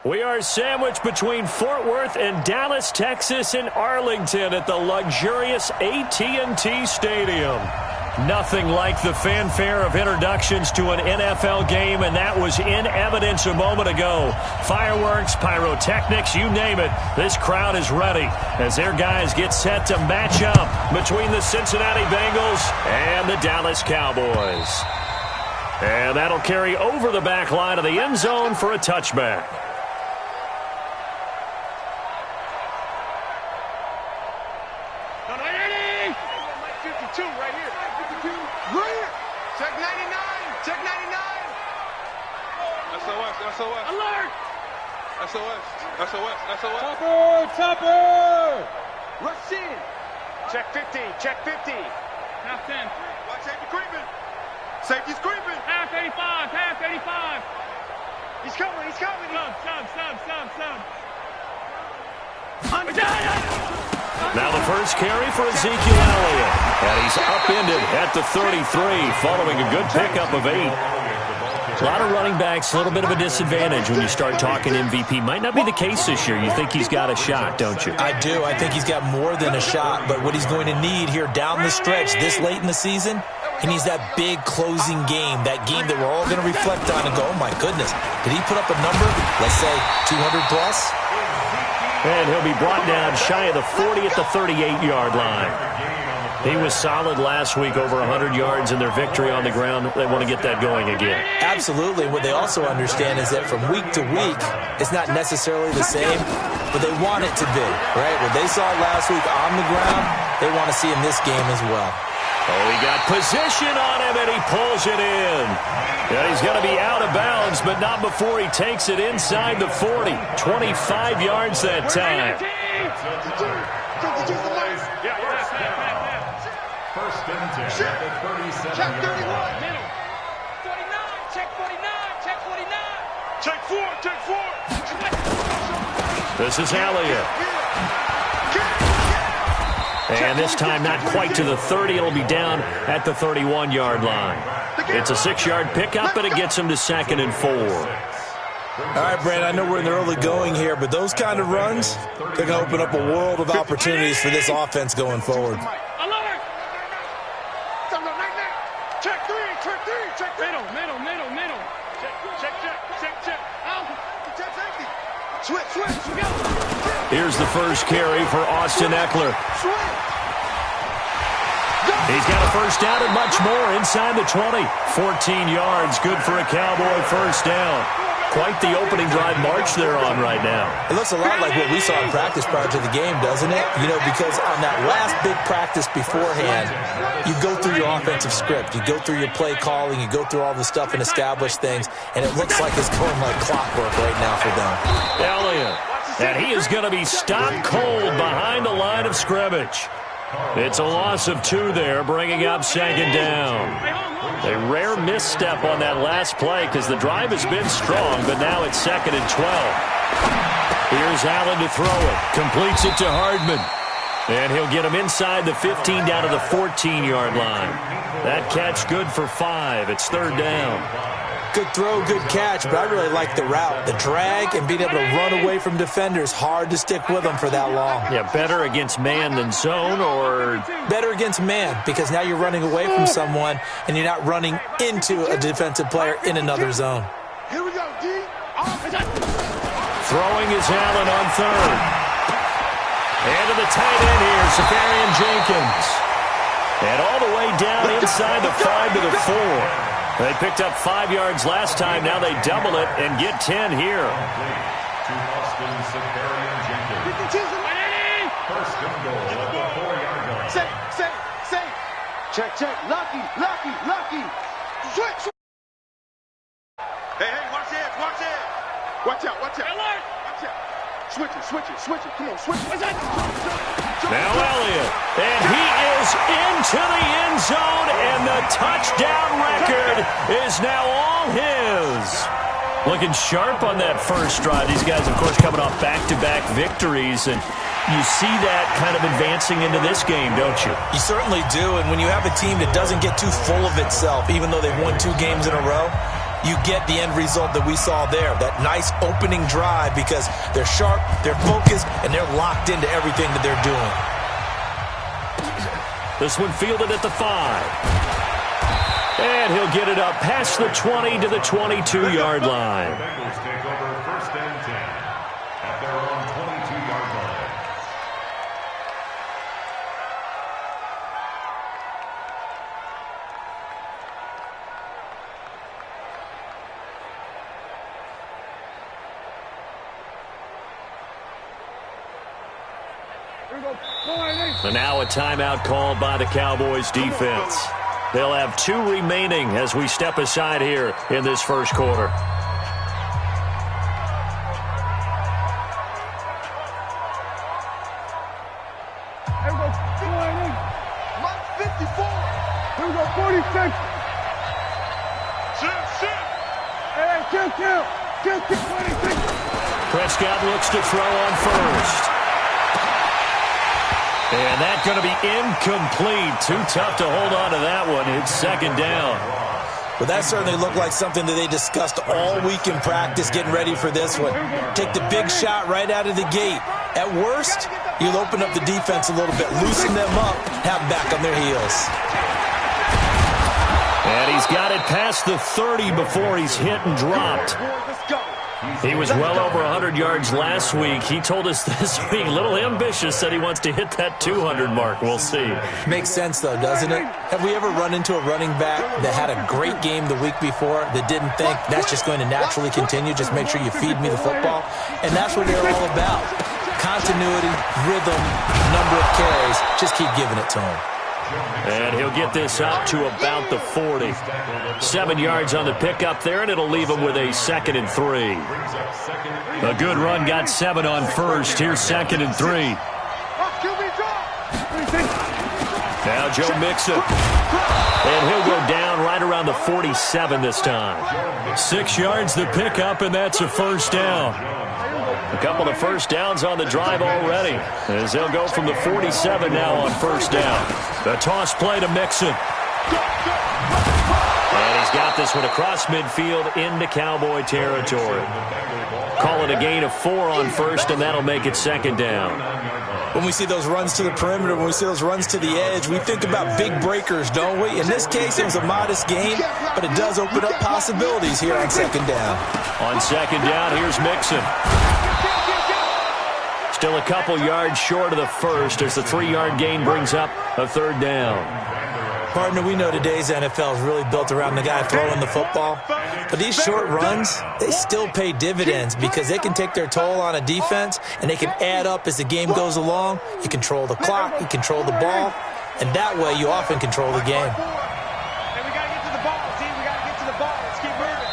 We are sandwiched between Fort Worth and Dallas, Texas, and Arlington at the luxurious AT&T Stadium. Nothing like the fanfare of introductions to an NFL game, and that was in evidence a moment ago. Fireworks, pyrotechnics, you name it. This crowd is ready as their guys get set to match up between the Cincinnati Bengals and the Dallas Cowboys. And that'll carry over the back line of the end zone for a touchback. Topper! Rush in. Check 50. Check 50. Half 10. Watch safety creeping. Safety's creeping. Half 85. Half 85. He's coming. He's coming. Sub. Now the first carry for Ezekiel Elliott. And he's upended at the 33 following a good pickup of 8. A lot of running backs, a little bit of a disadvantage when you start talking MVP. Might not be the case this year. You think he's got a shot, don't you? I do. I think he's got more than a shot. But what he's going to need here down the stretch this late in the season, he needs that big closing game, that game that we're all going to reflect on and go, oh, my goodness, did he put up a number, let's say 200 plus? And he'll be brought down shy of the 40 at the 38-yard line. He was solid last week, over 100 yards in their victory on the ground. They want to get that going again. Absolutely. What they also understand is that from week to week, it's not necessarily the same, but they want it to be, right? What they saw last week on the ground, they want to see in this game as well. Oh, he got position on him, and he pulls it in. And he's going to be out of bounds, but not before he takes it inside the 40. 25 yards that time. First and 10 at the 37. Check 31. Middle. 49. Check 49. Check 49. Check 4. This is Elliott. And this time not quite to the 30. It'll be down at the 31-yard line. It's a 6-yard pickup, and it gets him to 2nd and 4. All right, Brandon, I know we're in the early going here, but those kind of runs, they're going to open up a world of opportunities for this offense going forward. Here's the first carry for Austin Eckler. He's got a first down and much more inside the 20. 14 yards, good for a Cowboy first down. Quite the opening drive march they're on right now. It looks a lot like what we saw in practice prior to the game, doesn't it? You know, because on that last big practice beforehand, you go through your offensive script. You go through your play calling. You go through all the stuff and establish things. And it looks like it's going like clockwork right now for them. Elliott. And he is going to be stopped cold behind the line of scrimmage. It's a loss of 2 there, bringing up 2nd down. A rare misstep on that last play because the drive has been strong, but now it's 2nd and 12. Here's Allen to throw it. Completes it to Hardman. And he'll get him inside the 15 down to the 14-yard line. That catch good for 5. It's 3rd down. Good throw, good catch, but I really like the route. The drag and being able to run away from defenders, hard to stick with them for that long. Yeah, better against man than zone, or? Better against man, because now you're running away from someone and you're not running into a defensive player in another zone. Here we go, D. Throwing is Allen on 3rd. And to the tight end here, Safarian Jenkins. And all the way down inside the 5 to the 4. They picked up 5 yards last time. Now they double it and get 10 here. To Austin, Safarian Jenkins. First and goal at the 4-yard line. Say. Check. Lucky. Switch. Hey, watch it. Watch out. Watch out. Switch it. Come on, switch it. Now Elliott, and he is into the end zone, and the touchdown record is now all his. Looking sharp on that first drive. These guys, of course, coming off back-to-back victories, and you see that kind of advancing into this game, don't you? You certainly do, and when you have a team that doesn't get too full of itself, even though they've won 2 games in a row, you get the end result that we saw there, that nice opening drive, because they're sharp, they're focused, and they're locked into everything that they're doing. This one fielded at the 5. And he'll get it up past the 20 to the 22-yard line. The Bengals take over 1st and 10 at their own 22-yard line. And now a timeout called by the Cowboys defense. They'll have 2 remaining as we step aside here in this first quarter. Here we go, 54. Here we go, 46. Hey, kill, 26. Prescott looks to throw on first. And that's going to be incomplete. Too tough to hold on to that one. It's 2nd down. But that certainly looked like something that they discussed all week in practice, getting ready for this one. Take the big shot right out of the gate. At worst, you'll open up the defense a little bit, loosen them up, have them back on their heels. And he's got it past the 30 before he's hit and dropped. He was well over 100 yards last week. He told us this week, a little ambitious, said he wants to hit that 200 mark. We'll see. Makes sense, though, doesn't it? Have we ever run into a running back that had a great game the week before that didn't think that's just going to naturally continue? Just make sure you feed me the football. And that's what they're all about. Continuity, rhythm, number of carries. Just keep giving it to him. And he'll get this up to about the 40. 7 yards on the pickup there, and it'll leave him with a 2nd and 3. A good run got 7 on first. Here's 2nd and 3. Now Joe Mixon. And he'll go down right around the 47 this time. 6 yards the pickup, and that's a 1st down. A couple of 1st downs on the drive already, as they'll go from the 47 now on 1st down. The toss play to Mixon. And he's got this one across midfield into Cowboy territory. Call it a gain of 4 on 1st, and that'll make it 2nd down. When we see those runs to the perimeter, when we see those runs to the edge, we think about big breakers, don't we? In this case, it was a modest gain, but it does open up possibilities here on 2nd down. On 2nd down, here's Mixon. Still a couple yards short of the 1st as the 3-yard gain brings up a 3rd down. Partner, we know today's NFL is really built around the guy throwing the football. But these short runs, they still pay dividends because they can take their toll on a defense and they can add up as the game goes along. You control the clock, you control the ball, and that way you often control the game. And we got to get to the ball, team. We got to get to the ball. Let's keep moving.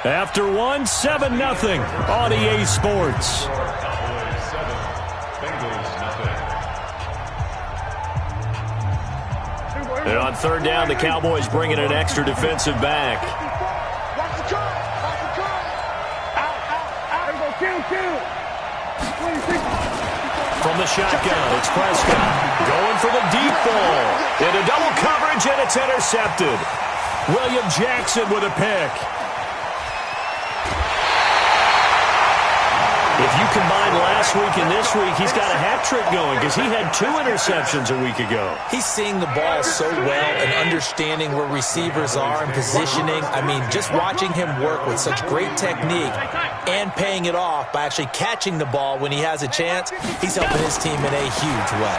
After 1, 7-0 on EA Sports. Cowboys 7, Bengals nothing. And on 3rd down, the Cowboys bring in an extra defensive back. Watch the curl. Watch the curl. Out. Here we go. Kill. 26. From the shotgun, it's Prescott going for the deep ball. Into double coverage, and it's intercepted. William Jackson with a pick. If you combine last week and this week, he's got a hat trick going because he had 2 interceptions a week ago. He's seeing the ball so well and understanding where receivers are and positioning. I mean, just watching him work with such great technique and paying it off by actually catching the ball when he has a chance, he's helping his team in a huge way.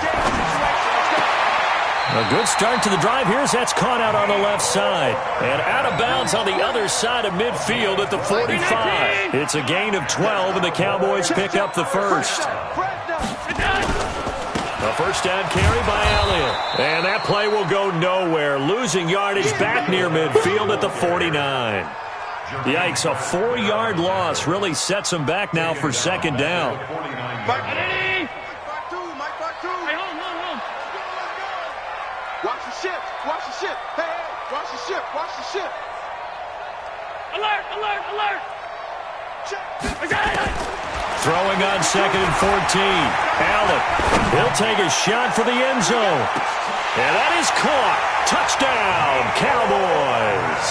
A good start to the drive here as that's caught out on the left side. And out of bounds on the other side of midfield at the 45. It's a gain of 12, and the Cowboys pick up the 1st. A 1st down carry by Elliott. And that play will go nowhere. Losing yardage back near midfield at the 49. Yikes, a 4-yard loss really sets them back now for 2nd down. Watch the ship. Hey, watch the ship. Watch the ship. Alert. Check. Throwing on 2nd and 14. Allen, he'll take a shot for the end zone. And that is caught. Touchdown, Cowboys.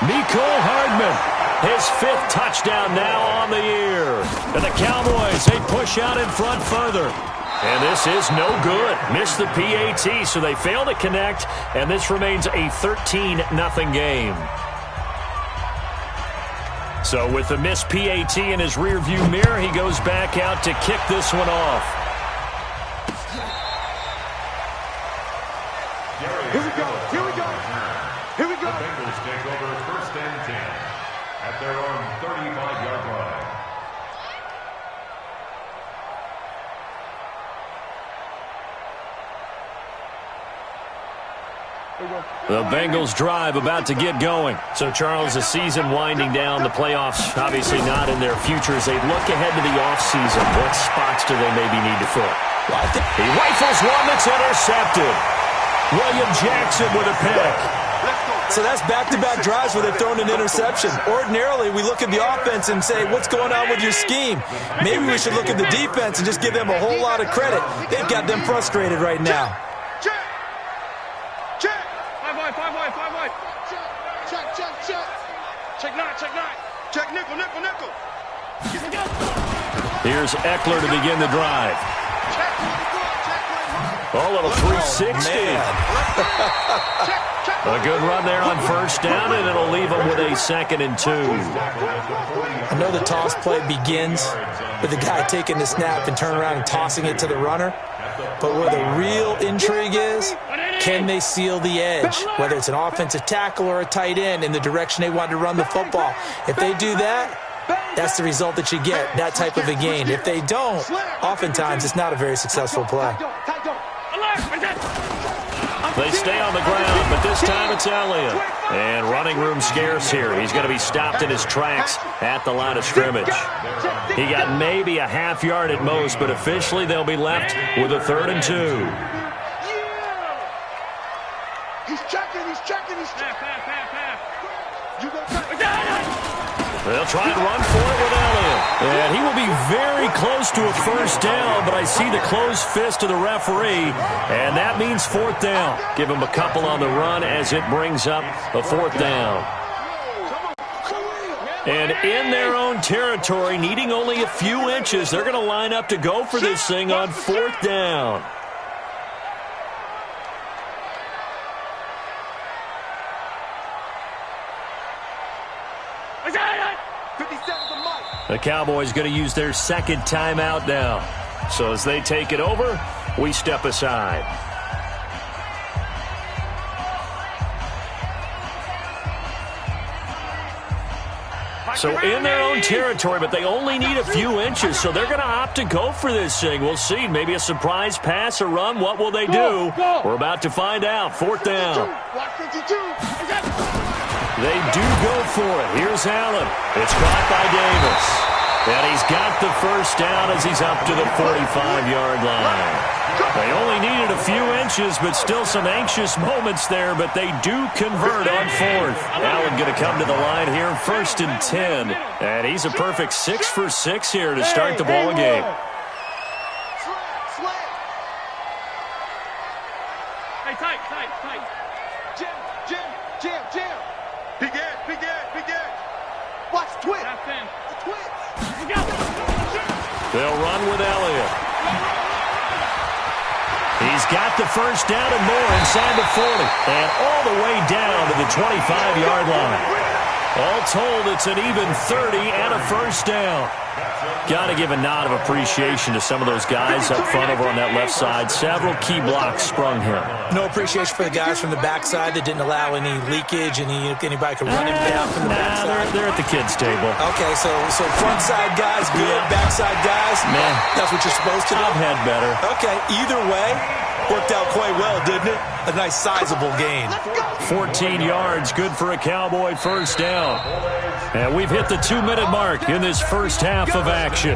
Nicole Hardman, his 5th touchdown now on the year. And the Cowboys, they push out in front further. And this is no good. Missed the PAT, so they fail to connect, and this remains a 13-0 game. So with the missed PAT in his rearview mirror, he goes back out to kick this one off. Here we go. Here we go. Here we go. The Bengals take over 1st and 10 at their own 35-yard line. The Bengals drive about to get going. So, Charles, the season winding down, the playoffs obviously not in their future. As they look ahead to the offseason, what spots do they maybe need to fill? He rifles one that's intercepted. William Jackson with a pick. So that's back-to-back drives where they've thrown an interception. Ordinarily, we look at the offense and say, what's going on with your scheme? Maybe we should look at the defense and just give them a whole lot of credit. They've got them frustrated right now. Check nickel. Here's Eckler to begin the drive. Oh, little 360. A good run there on 1st down, and it'll leave them with a 2nd and 2. I know the toss play begins with the guy taking the snap and turning around and tossing it to the runner. But where the real intrigue is, can they seal the edge, whether it's an offensive tackle or a tight end, in the direction they want to run the football? If they do that, that's the result that you get, that type of a gain. If they don't, oftentimes it's not a very successful play. They stay on the ground, but this time it's Elliott. And running room scarce here. He's going to be stopped in his tracks at the line of scrimmage. He got maybe a half yard at most, but officially they'll be left with a 3rd and 2. He's checking. They'll try and run for it with Elliott. And he will be very close to a 1st down, but I see the closed fist of the referee, and that means 4th down. Give him a couple on the run as it brings up a 4th down. And in their own territory, needing only a few inches, they're going to line up to go for this thing on 4th down. The Cowboys going to use their 2nd timeout now. So as they take it over, we step aside. So in their own territory, but they only need a few inches, so they're going to opt to go for this thing. We'll see. Maybe a surprise pass or run. What will they do? We're about to find out. 4th down. They do go for it. Here's Allen. It's caught by Davis. And he's got the 1st down as he's up to the 45-yard line. They only needed a few inches, but still some anxious moments there, but they do convert on 4th. Allen going to come to the line here, 1st and 10. And he's a perfect 6 for 6 here to start the ball game. Hey, tight. Jim. Big Ed. Watch twitch. The twitch. They'll run with Elliott. He's got the 1st down and more inside the 40. And all the way down to the 25-yard line. All told, it's an even 30 and a 1st down. Got to give a nod of appreciation to some of those guys up front over on that left side. Several key blocks sprung here. No appreciation for the guys from the backside that didn't allow any leakage, and anybody could run him down from the backside. They're at the kids' table. Okay, so front side guys good, backside guys, man, that's what you're supposed to do. I've had better. Okay, either way, worked out quite well, didn't it? A nice sizable gain. 14 yards, good for a Cowboy 1st down. And we've hit the 2-minute mark in this first half of action.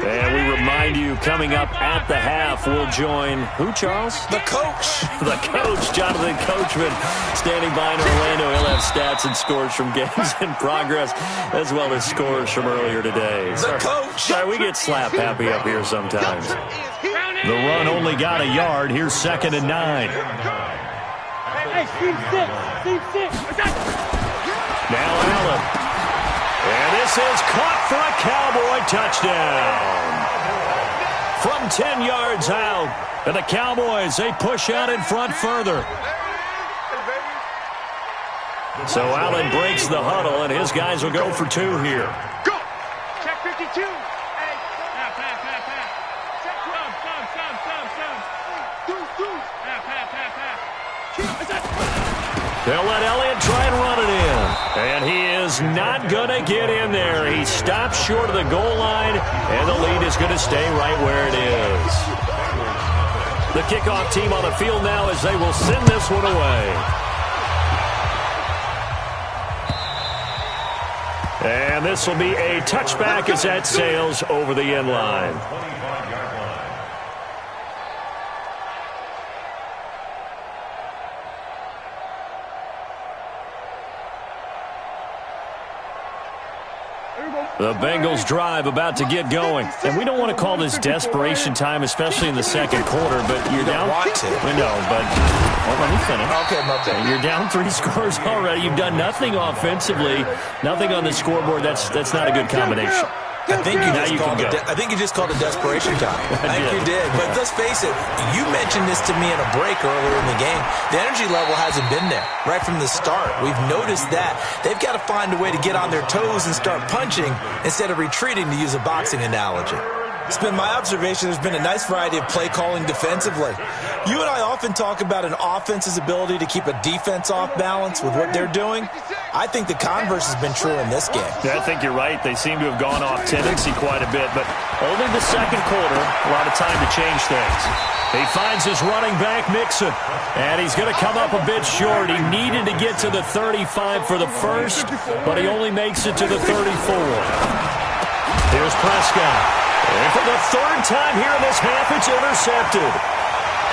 And we remind you, coming up at the half, we'll join who, Charles? The coach. The coach, Jonathan Coachman, standing by in Orlando. He'll have stats and scores from games in progress, as well as scores from earlier today. The coach. Sorry, we get slap happy up here sometimes. The run only got a yard. Here's 2nd and 9. Hey, Steve 6. Now Allen. And this is caught for a Cowboy touchdown. From 10 yards out. And the Cowboys, they push out in front further. So Allen breaks the huddle, and his guys will go for 2 here. Go. Check 52. They'll let Elliott try and run it in. And he is not going to get in there. He stops short of the goal line, and the lead is going to stay right where it is. The kickoff team on the field now as they will send this one away. And this will be a touchback as that sails over the end line. The Bengals drive about to get going. And we don't want to call this desperation time, especially in the second quarter, but you're down. Want to. We know, but let me finish. Okay, my bad. You're down 3 scores already. You've done nothing offensively, nothing on the scoreboard. That's not a good combination. I think you just called it desperation time. I think you did. But let's face it, you mentioned this to me in a break earlier in the game. The energy level hasn't been there right from the start. We've noticed that. They've got to find a way to get on their toes and start punching instead of retreating, to use a boxing analogy. It's been my observation there's been a nice variety of play calling defensively. You and I often talk about an offense's ability to keep a defense off balance with what they're doing. I think the converse has been true in this game. Yeah, I think you're right. They seem to have gone off tendency quite a bit, but only the second quarter, a lot of time to change things. He finds his running back, Mixon, and he's going to come up a bit short. He needed to get to the 35 for the first, but he only makes it to the 34. Here's Prescott. And for the 3rd time here in this half, it's intercepted.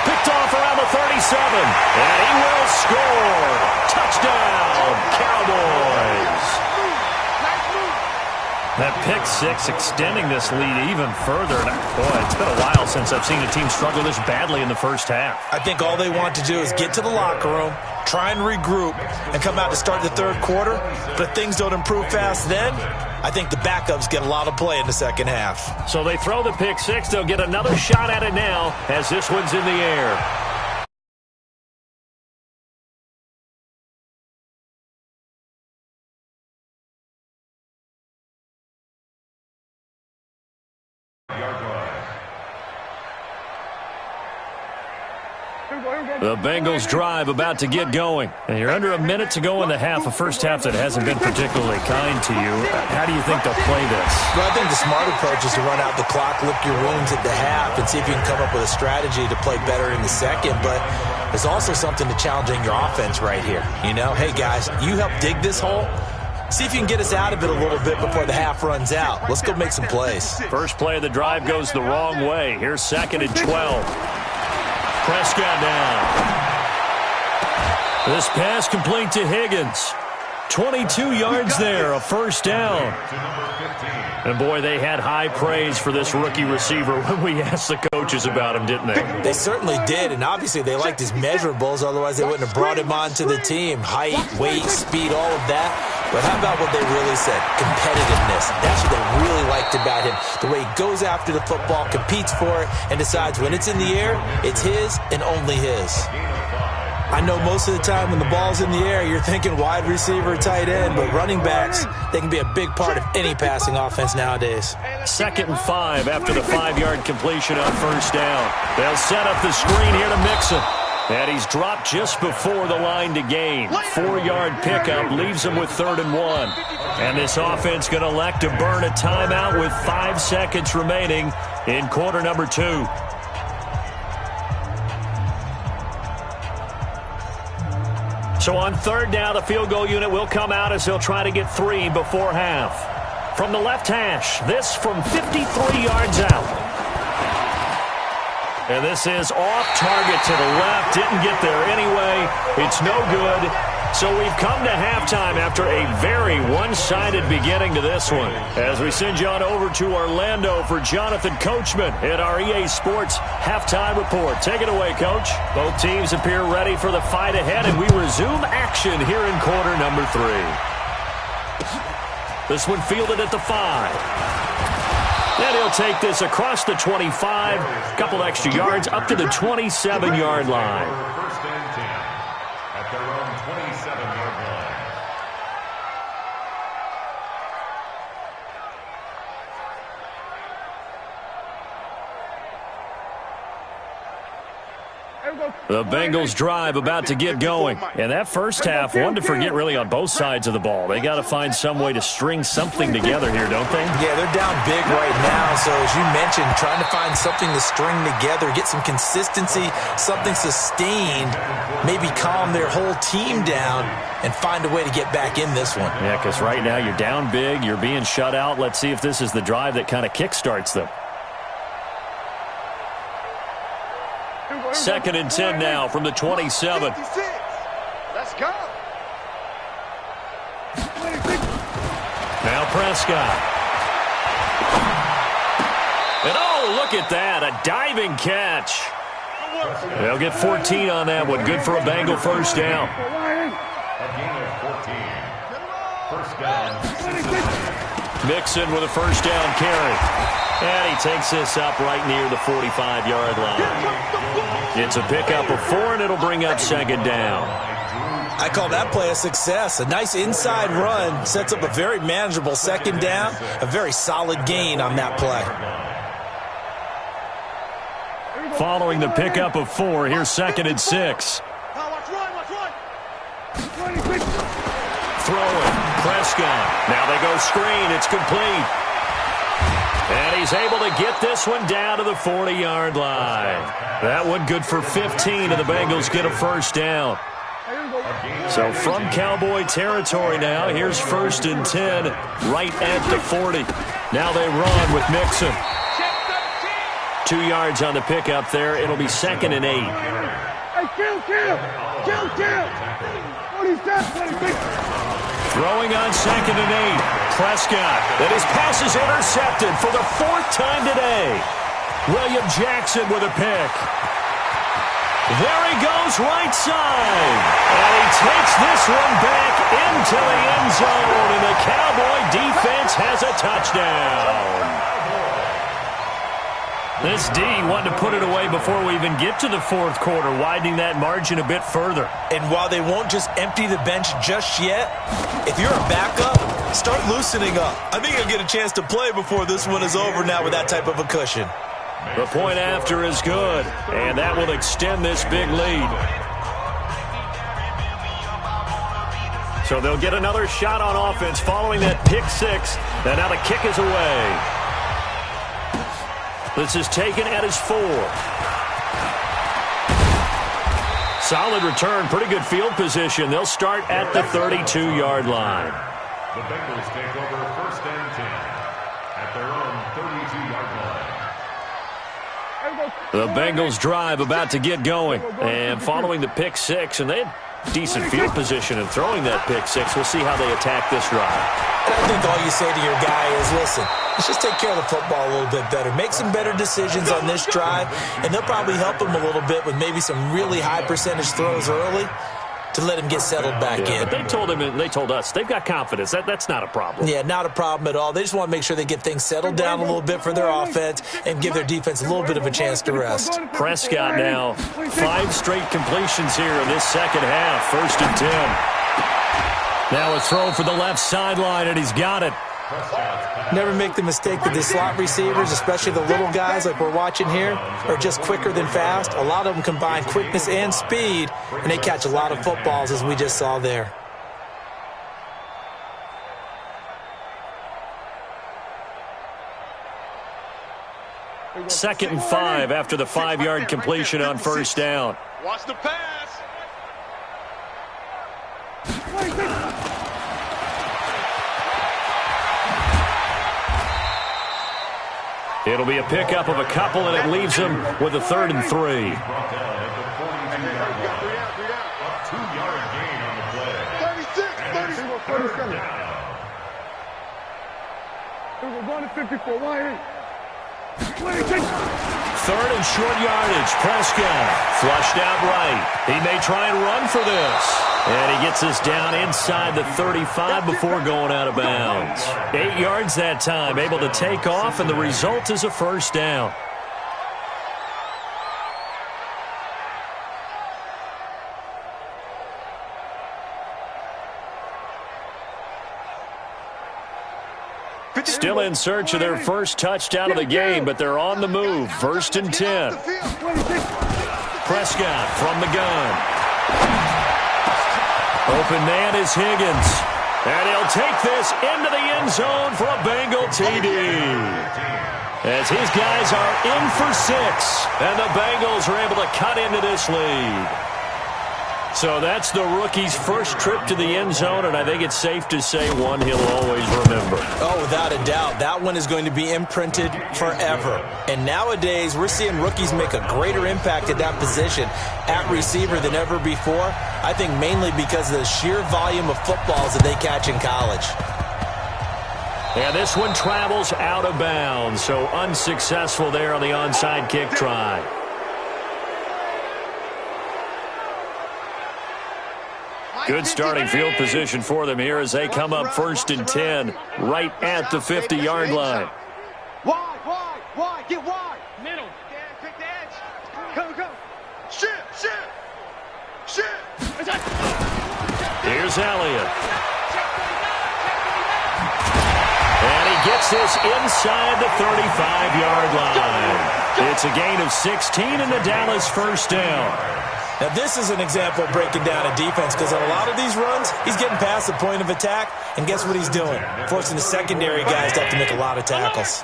Picked off around the 37. And he will score. Touchdown, Cowboys. That pick 6 extending this lead even further. And boy, it's been a while since I've seen a team struggle this badly in the first half. I think all they want to do is get to the locker room, try and regroup, and come out to start the 3rd quarter. But if things don't improve fast then, I think the backups get a lot of play in the second half. So they throw the pick 6. They'll get another shot at it now as this one's in the air. The Bengals drive about to get going. And you're under a minute to go in the half, a first half that hasn't been particularly kind to you. How do you think they'll play this? Well, I think the smart approach is to run out the clock, lick your wounds at the half, and see if you can come up with a strategy to play better in the second. But there's also something to challenging your offense right here. You know, hey, guys, you help dig this hole. See if you can get us out of it a little bit before the half runs out. Let's go make some plays. First play of the drive goes the wrong way. Here's 2nd and 12. Prescott down. This pass complete to Higgins. 22 yards there, a first down. And boy, they had high praise for this rookie receiver when we asked the coaches about him, didn't they? They certainly did, and obviously they liked his measurables, otherwise they wouldn't have brought him onto the team. Height, weight, speed, all of that. But how about what they really said? Competitiveness. That's what they really liked about him. The way he goes after the football, competes for it, and decides when it's in the air, it's his and only his. I know most of the time when the ball's in the air, you're thinking wide receiver, tight end, but running backs, they can be a big part of any passing offense nowadays. 2nd and 5 after the 5-yard completion on first down. They'll set up the screen here to Mixon. And he's dropped just before the line to gain. 4-yard pickup leaves him with 3rd and 1. And this offense going to elect to burn a timeout with 5 seconds remaining in quarter number 2. So on 3rd down, the field goal unit will come out as they'll try to get 3 before half. From the left hash, this from 53 yards out. And this is off target to the left. Didn't get there anyway. It's no good. So we've come to halftime after a very one-sided beginning to this one. As we send you on over to Orlando for Jonathan Coachman at our EA Sports Halftime Report. Take it away, Coach. Both teams appear ready for the fight ahead, and we resume action here in quarter number 3. This one fielded at the 5. And he'll take this across the 25, a couple extra yards, up to the 27-yard line. First and 10 at their own 27-yard line. The Bengals drive about to get going. And that first half, one to forget really on both sides of the ball. They got to find some way to string something together here, don't they? Yeah, they're down big right now. So as you mentioned, trying to find something to string together, get some consistency, something sustained, maybe calm their whole team down and find a way to get back in this one. Yeah, because right now you're down big, you're being shut out. Let's see if this is the drive that kind of kickstarts them. 2nd and 10 now from the 27. Let's go. Now Prescott. And oh, look at that, a diving catch. They'll get 14 on that one. Good for a Bengal first down. A gain of 14. First down. Mixon with a first down carry. And he takes this up right near the 45-yard line. It's a pickup of 4, and it'll bring up 2nd down. I call that play a success. A nice inside run sets up a very manageable 2nd down. A very solid gain on that play. Following the pickup of 4, here's 2nd and 6. Throwing. Prescott. Now they go screen. It's complete. And he's able to get this one down to the 40-yard line. That one good for 15, and the Bengals get a first down. So from Cowboy territory now, here's 1st and 10, right at the 40. Now they run with Mixon. 2 yards on the pickup there. It'll be 2nd and 8. Hey, kill. What is that? Throwing on 2nd and 8. Prescott. And his pass is intercepted for the 4th time today. William Jackson with a pick. There he goes right side. And he takes this one back into the end zone. And the Cowboy defense has a touchdown. This D wanted to put it away before we even get to the 4th quarter, widening that margin a bit further. And while they won't just empty the bench just yet, if you're a backup, start loosening up. I think you'll get a chance to play before this one is over now with that type of a cushion. The point after is good, and that will extend this big lead. So they'll get another shot on offense following that pick 6, and now the kick is away. This is taken at his 4. Solid return, pretty good field position. They'll start at the 32-yard line. The Bengals take over 1st and 10 at their own 32-yard line. The Bengals drive about to get going. And following the pick 6, and they had decent field position in throwing that pick 6. We'll see how they attack this drive. And I think all you say to your guy is, listen, let's just take care of the football a little bit better. Make some better decisions on this drive, and they'll probably help him a little bit with maybe some really high percentage throws early to let him get settled back in. But they told him, and they told us, they've got confidence. That's not a problem. Yeah, not a problem at all. They just want to make sure they get things settled down a little bit for their offense and give their defense a little bit of a chance to rest. Prescott now, 5 straight completions here in this 2nd half. 1st and 10. Now a throw for the left sideline, and he's got it. Never make the mistake that the slot receivers, especially the little guys like we're watching here, are just quicker than fast. A lot of them combine quickness and speed, and they catch a lot of footballs, as we just saw there. Second and 5 after the 5-yard completion on 1st down. Watch the pass. It'll be a pickup of a couple, and it leaves them with a 3rd and 3. Brought down at the 42-yard line. A 2-yard gain on the play. 36, 37. We're going to 54. Why? 3rd and short yardage. Prescott flushed out right. He may try and run for this. And he gets us down inside the 35 before going out of bounds. 8 yards that time, able to take off, and the result is a 1st down. Still in search of their first touchdown of the game, but they're on the move. 1st and 10. Prescott from the gun. Open man is Higgins. And he'll take this into the end zone for a Bengal TD. As his guys are in for 6. And the Bengals are able to cut into this lead. So that's the rookie's first trip to the end zone, and I think it's safe to say one he'll always remember. Oh, without a doubt. That one is going to be imprinted forever. And nowadays, we're seeing rookies make a greater impact at that position at receiver than ever before. I think mainly because of the sheer volume of footballs that they catch in college. And this one travels out of bounds, so unsuccessful there on the onside kick try. Good starting field position for them here as they come up 1st and 10 right at the 50-yard line. Wide, get wide. Middle. Pick the edge. Go. Shift. Here's Elliott. And he gets this inside the 35-yard line. It's a gain of 16 and the Dallas 1st down. Now, this is an example of breaking down a defense because on a lot of these runs, he's getting past the point of attack, and guess what he's doing? Forcing the secondary guys to have to make a lot of tackles.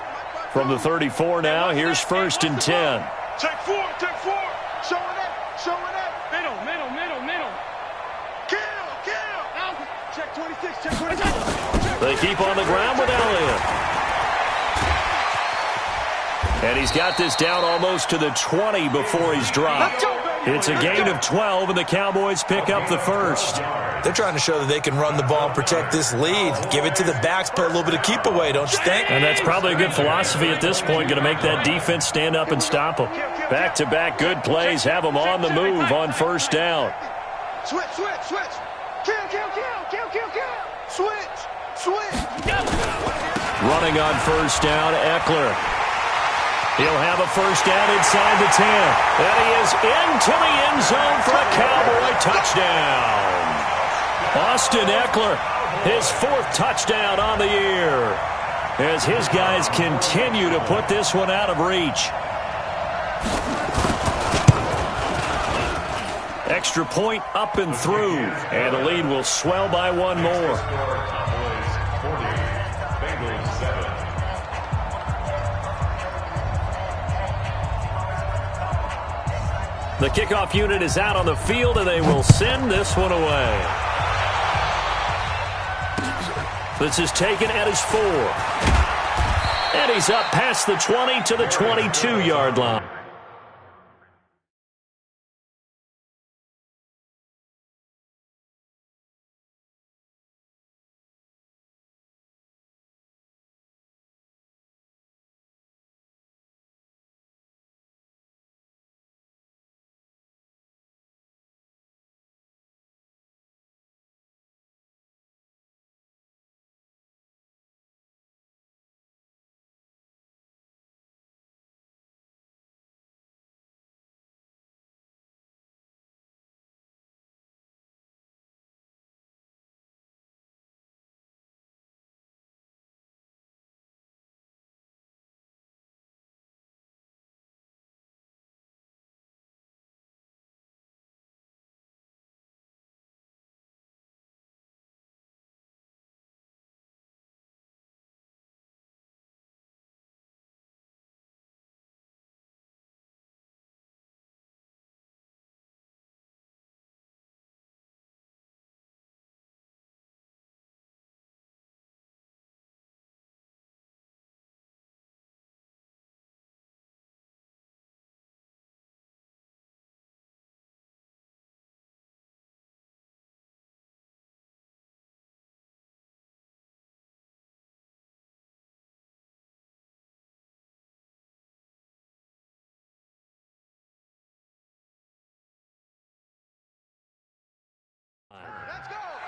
From the 34 now, here's 1st and 10. Take four. Showing it. Middle. Kill. Out. Check 26. They keep on the ground with Elliott. And he's got this down almost to the 20 before he's dropped. It's a gain of 12, and the Cowboys pick up the 1st. They're trying to show that they can run the ball and protect this lead. Give it to the backs, play a little bit of keep away, don't you think? And that's probably a good philosophy at this point, going to make that defense stand up and stop them. Back-to-back good plays have them on the move on 1st down. Switch. Kill. Switch. Running on 1st down, Eckler. He'll have a 1st down inside the 10. And he is into the end zone for a Cowboy touchdown. Austin Eckler, his 4th touchdown on the year, as his guys continue to put this one out of reach. Extra point up and through, and the lead will swell by one more. The kickoff unit is out on the field, and they will send this one away. This is taken at his 4. And he's up past the 20 to the 22-yard line.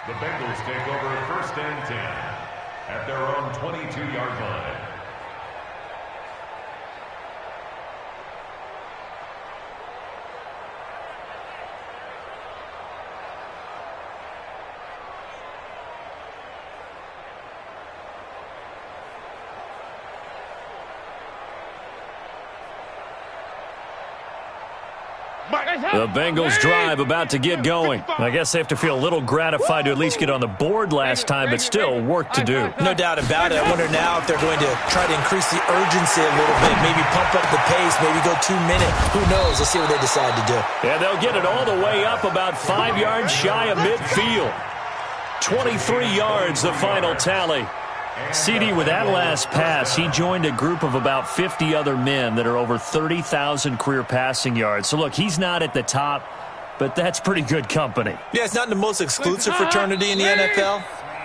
The Bengals take over 1st and 10 at their own 22-yard line. The Bengals drive about to get going. I guess they have to feel a little gratified to at least get on the board last time, but still work to do. No doubt about it. I wonder now if they're going to try to increase the urgency a little bit, maybe pump up the pace, maybe go 2 minutes. Who knows? Let's see what they decide to do. Yeah, they'll get it all the way up about 5 yards shy of midfield. 23 yards, the final tally. CD, with that last pass, he joined a group of about 50 other men that are over 30,000 career passing yards. So, look, he's not at the top, but that's pretty good company. Yeah, it's not the most exclusive fraternity in the NFL,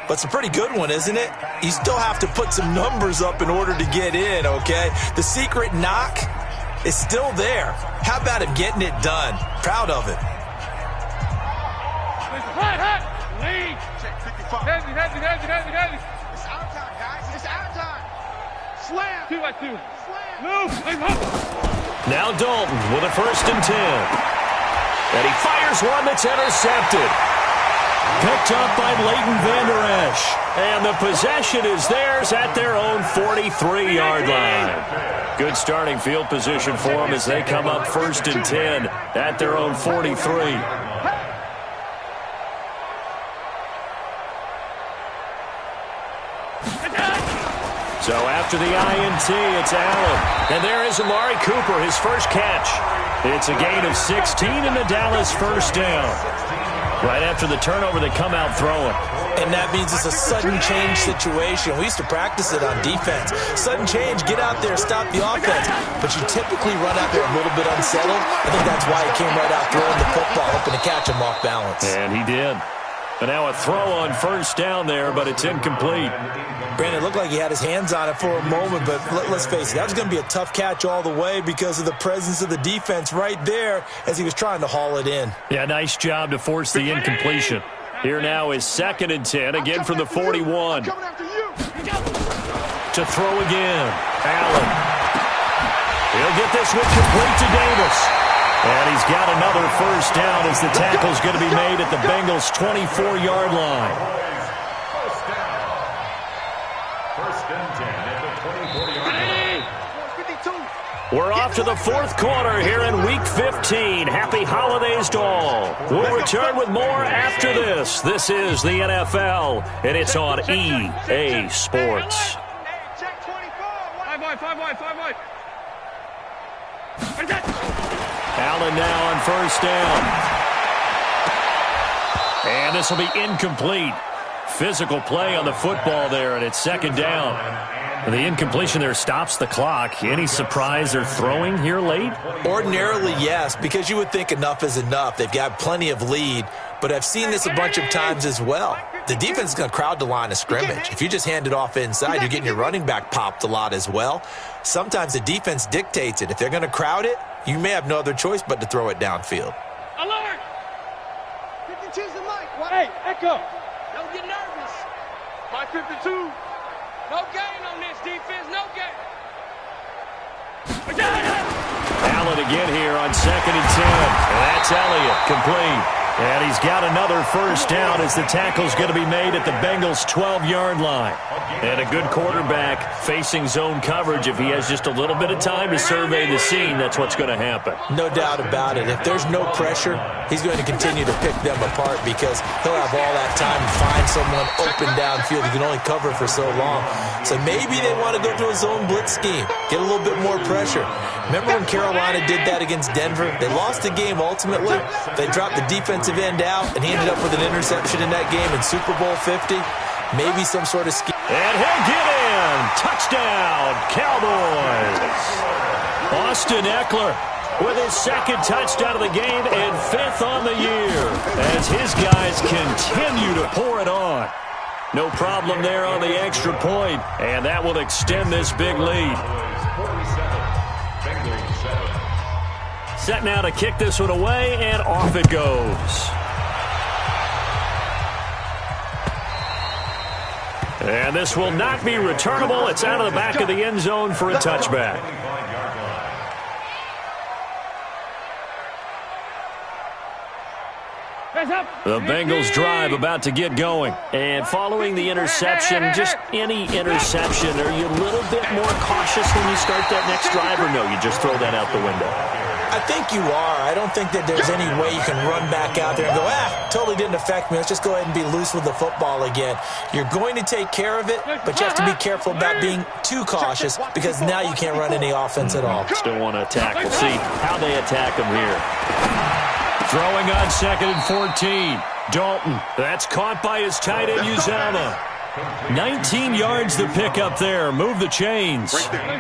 but it's a pretty good one, isn't it? You still have to put some numbers up in order to get in, okay? The secret knock is still there. How about him getting it done? Proud of it. Lead. Check 55. Heavy. Slam! 2 by 2. Move! Now Dalton with a 1st and 10. And he fires one that's intercepted. Picked up by Leighton Vander Esch. And the possession is theirs at their own 43-yard line. Good starting field position for them as they come up 1st and 10 at their own 43. So after the INT, it's Allen. And there is Amari Cooper, his first catch. It's a gain of 16 and the Dallas 1st down. Right after the turnover, they come out throwing. And that means it's a sudden change situation. We used to practice it on defense. Sudden change, get out there, stop the offense. But you typically run out there a little bit unsettled. I think that's why he came right out throwing the football, hoping to catch him off balance. And he did. And now a throw on 1st down there, but it's incomplete. Brandon, it looked like he had his hands on it for a moment, but let's face it, that was going to be a tough catch all the way because of the presence of the defense right there as he was trying to haul it in. Yeah, nice job to force the incompletion. Here now is 2nd and 10, again from the 41. To throw again, Allen. He'll get this one complete to Davis. And he's got another 1st down as the tackle's going to be made at the Bengals' 24-yard line. 1st and 10 at the 24-yard line. We're off to the 4th quarter here in Week 15. Happy holidays to all. We'll return with more after this. This is the NFL, and it's on EA Sports. Five wide. Allen now on 1st down. And this will be incomplete. Physical play on the football there, and it's 2nd down. And the incompletion there stops the clock. Any surprise they're throwing here late? Ordinarily, yes, because you would think enough is enough. They've got plenty of lead, but I've seen this a bunch of times as well. The defense is going to crowd the line of scrimmage. If you just hand it off inside, you're getting your running back popped a lot as well. Sometimes the defense dictates it. If they're going to crowd it, you may have no other choice but to throw it downfield. Alert! 52's the mic. Hey, Echo. Don't get nervous. My 52. No gain on this defense. No gain. Allen again here on 2nd and 10. And that's Elliott, complete. And he's got another 1st down as the tackle's going to be made at the Bengals' 12-yard line. And a good quarterback facing zone coverage. If he has just a little bit of time to survey the scene, that's what's going to happen. No doubt about it. If there's no pressure, he's going to continue to pick them apart because he'll have all that time to find someone open downfield. He can only cover for so long. So maybe they want to go to a zone blitz scheme, get a little bit more pressure. Remember when Carolina did that against Denver? They lost the game ultimately. They dropped the defensive end out, and he ended up with an interception in that game in Super Bowl 50. Maybe some sort of scheme. And he'll get in. Touchdown, Cowboys. Austin Eckler with his 2nd touchdown of the game and 5th on the year as his guys continue to pour it on. No problem there on the extra point, and that will extend this big lead. Bengals 7. Set. Set now to kick this one away, and off it goes. And this will not be returnable. It's out of the back of the end zone for a touchback. The Bengals drive about to get going. And following the interception, just any interception, are you a little bit more cautious when you start that next drive, or no, you just throw that out the window? I think you are. I don't think that there's any way you can run back out there and go, totally didn't affect me. Let's just go ahead and be loose with the football again. You're going to take care of it, but you have to be careful about being too cautious because now you can't run any offense at all. Still want to attack. We'll see how they attack them here. Throwing on 2nd and 14. Dalton. That's caught by his tight end, Uzama. 19 yards to pick up there. Move the chains. First down,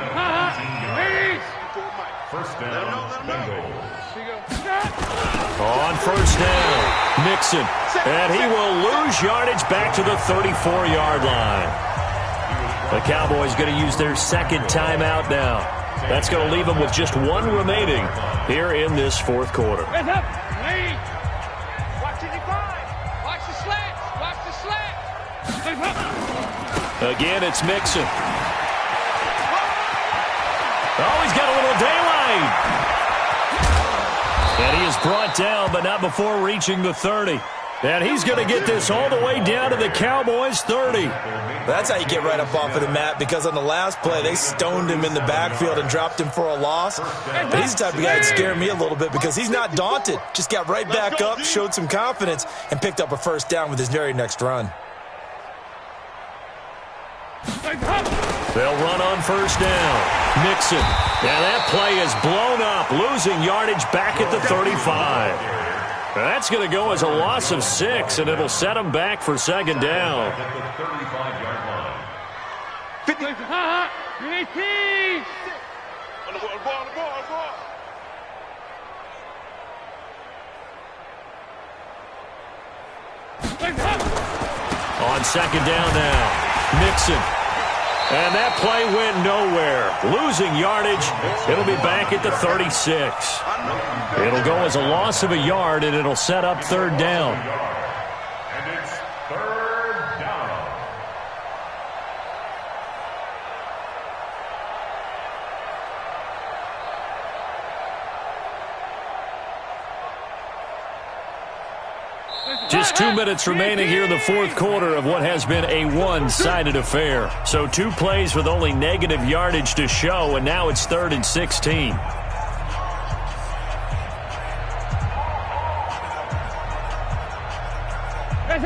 Bengals. On first down, Mixon. And he will lose yardage back to the 34-yard line. The Cowboys going to use their second timeout now. That's going to leave them with just one remaining here in this fourth quarter. Watch the divide. Watch the slants. Watch the slants. Again, it's Mixon. Oh, he's got a little daylight. And he is brought down, but not before reaching the 30. And he's going to get this all the way down to the Cowboys' 30. That's how you get right up off of the mat, because on the last play, they stoned him in the backfield and dropped him for a loss. But he's the type of guy that scared me a little bit because he's not daunted. Just got right back up, showed some confidence, and picked up a first down with his very next run. They'll run on first down. Mixon. And that play is blown up, losing yardage back at the 35. That's going to go as a loss of 6, and it'll set them back for second down. At the 35-yard line. 50. On the ball. On second down now, Mixon. And that play went nowhere. Losing yardage. It'll be back at the 36. It'll go as a loss of a yard, and it'll set up third down. And it's third down. Just 2 minutes remaining here in the fourth quarter of what has been a one-sided affair. So 2 plays with only negative yardage to show, and now it's 3rd and 16.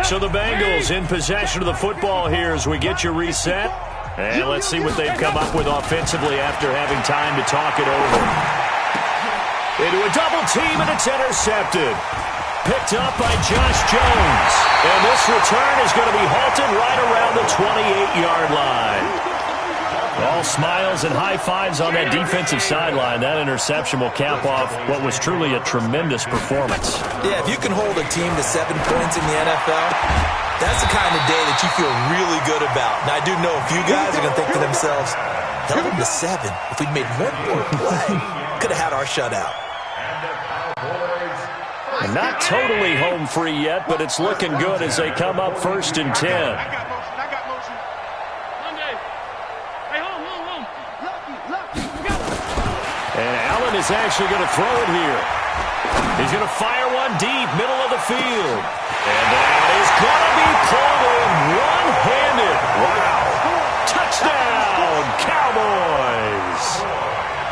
So the Bengals in possession of the football here as we get you reset. And let's see what they've come up with offensively after having time to talk it over. Into a double team, and it's intercepted. Picked up by Josh Jones. And this return is going to be halted right around the 28-yard line. All smiles and high fives on that defensive sideline. That interception will cap off what was truly a tremendous performance. Yeah, if you can hold a team to 7 points in the NFL, that's the kind of day that you feel really good about. And I do know a few guys are going to think to themselves, held them to 7. If we'd made one more play, could have had our shutout. And not totally home free yet, but it's looking good as they come up 1st and 10. I got motion. Hey, home. Lucky. And Allen is actually going to throw it here. He's going to fire one deep, middle of the field. And that is going to be pulled in one-handed. Wow. Touchdown, Cowboys.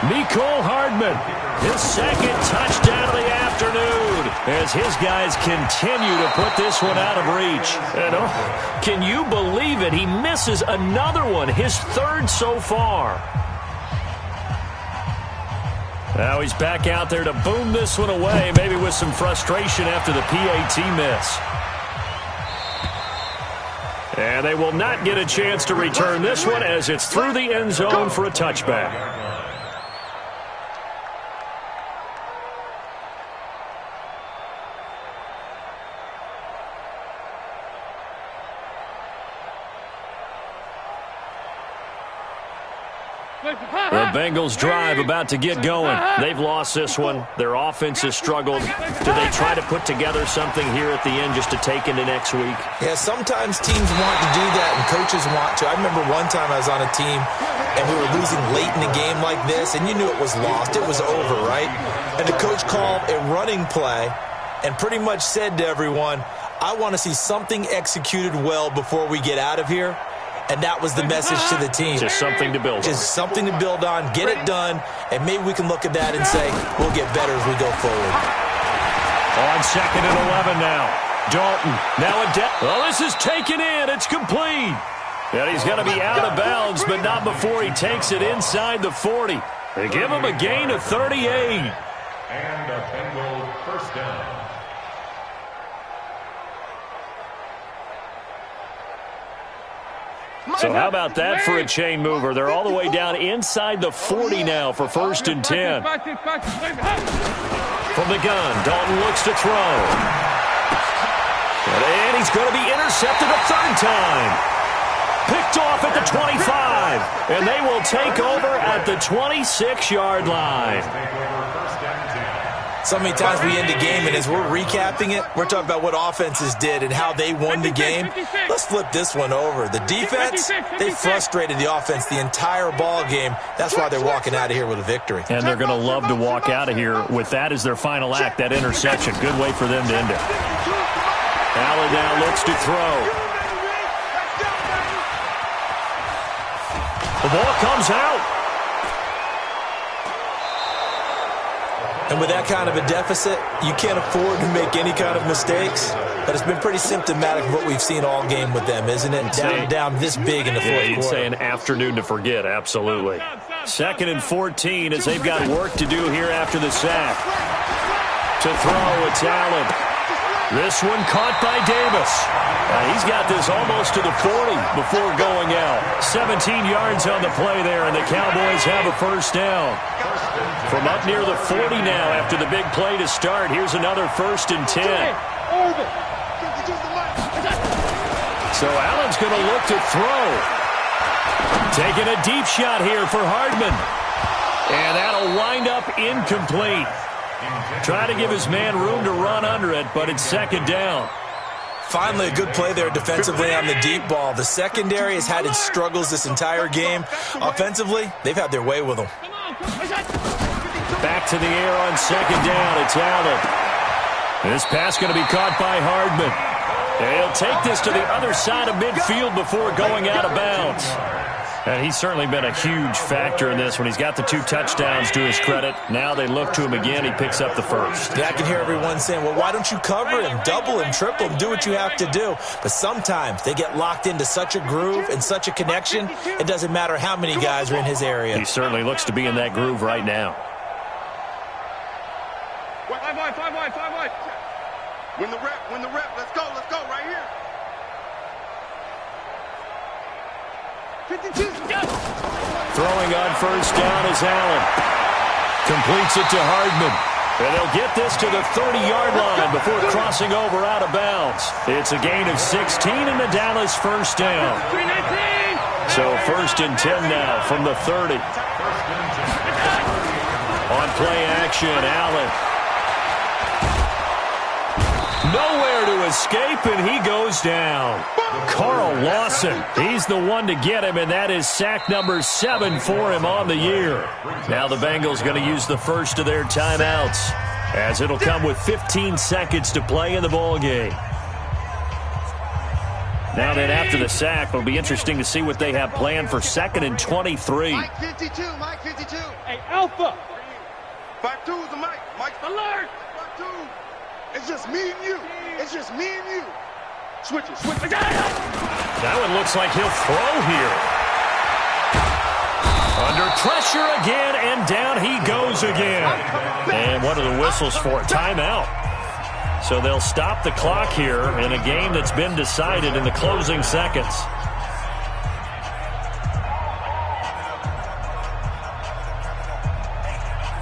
Mecole Hardman, his second touchdown of the afternoon as his guys continue to put this one out of reach. And can you believe it? He misses another one, his 3rd so far. Now he's back out there to boom this one away, maybe with some frustration after the PAT miss. And they will not get a chance to return this one as it's through the end zone for a touchback. The Bengals drive about to get going. They've lost this one. Their offense has struggled. Do they try to put together something here at the end just to take into next week? Yeah, sometimes teams want to do that and coaches want to. I remember one time I was on a team and we were losing late in a game like this, and you knew it was lost. It was over, right? And the coach called a running play and pretty much said to everyone, I want to see something executed well before we get out of here. And that was the message to the team. Just something to build on. Just something to build on, get it done, and maybe we can look at that and say, we'll get better as we go forward. On 2nd and 11 now. Dalton, now a well, this is taken in. It's complete. And he's going to be out of bounds, but not before he takes it inside the 40. They give him a gain of 38. And a Bengal first down. So how about that for a chain mover? They're all the way down inside the 40 now for 1st and 10. From the gun, Dalton looks to throw. And he's going to be intercepted a 3rd time. Picked off at the 25. And they will take over at the 26-yard line. So many times we end a game, and as we're recapping it, we're talking about what offenses did and how they won the game. Let's flip this one over. The defense, they frustrated the offense the entire ball game. That's why they're walking out of here with a victory. And they're going to love to walk out of here with that as their final act, that interception. Good way for them to end it. Allen now looks to throw. The ball comes out. And with that kind of a deficit, you can't afford to make any kind of mistakes. But it's been pretty symptomatic of what we've seen all game with them, isn't it? Down this big in the fourth quarter. You'd say an afternoon to forget, absolutely. 2nd and 14 as they've got work to do here after the sack. To throw, it's Allen. This one caught by Davis. He's got this almost to the 40 before going out. 17 yards on the play there, and the Cowboys have a 1st down. From up near the 40 now after the big play to start, here's another 1st and 10. So Allen's going to look to throw. Taking a deep shot here for Hardman. And that'll wind up incomplete. Trying to give his man room to run under it, but it's 2nd down. Finally, a good play there defensively on the deep ball. The secondary has had its struggles this entire game. Offensively, they've had their way with them. Back to the air on 2nd down. It's Allen. This pass going to be caught by Hardman. He'll take this to the other side of midfield before going out of bounds. And he's certainly been a huge factor in this when he's got the 2 touchdowns to his credit. Now they look to him again. He picks up the 1st. Yeah, I can hear everyone saying, well, why don't you cover him, double him, triple him, do what you have to do. But sometimes they get locked into such a groove and such a connection, it doesn't matter how many guys are in his area. He certainly looks to be in that groove right now. 5 wide. Win the rep. Let's go right here. 52. Throwing on 1st down is Allen. Completes it to Hardman. And they'll get this to the 30-yard line before crossing over out of bounds. It's a gain of 16 and the Dallas 1st down. So 1st and 10 now from the 30. On play action, Allen. Nowhere to escape, and he goes down. Carl Lawson, he's the one to get him, and that is sack number 7 for him on the year. Now the Bengals going to use the first of their timeouts, as it'll come with 15 seconds to play in the ball game. Now then, after the sack, it'll be interesting to see what they have planned for 2nd and 23. Mike 52. Hey, Alpha. 5-2 is the Mike. Mike's alert. 5-2. It's just me and you. Switch it. That one looks like he'll throw here. Under pressure again, and down he goes again. And what are the whistles for? Timeout. So they'll stop the clock here in a game that's been decided in the closing seconds.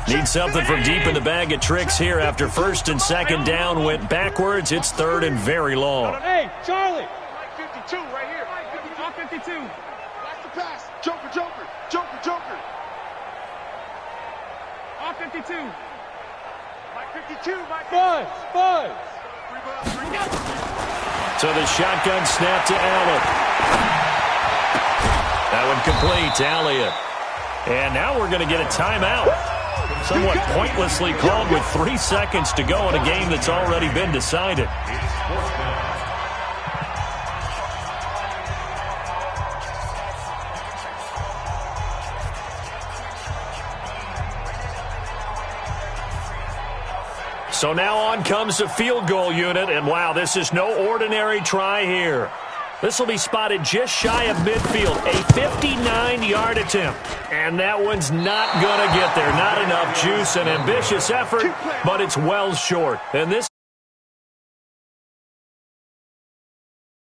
Need something from deep in the bag of tricks here after 1st and 2nd down went backwards. It's 3rd and very long. Hey, Charlie. 52 right here. 52. That's the pass. Joker. 52. Mike 52, Mike. Buzz. So the shotgun snap to Allen. That one complete to Elliott. And now we're going to get a timeout. Somewhat pointlessly called with 3 seconds to go in a game that's already been decided. So now on comes the field goal unit, and wow, this is no ordinary try here. This will be spotted just shy of midfield, a 59-yard attempt. And that one's not going to get there. Not enough juice and ambitious effort, but it's well short. And this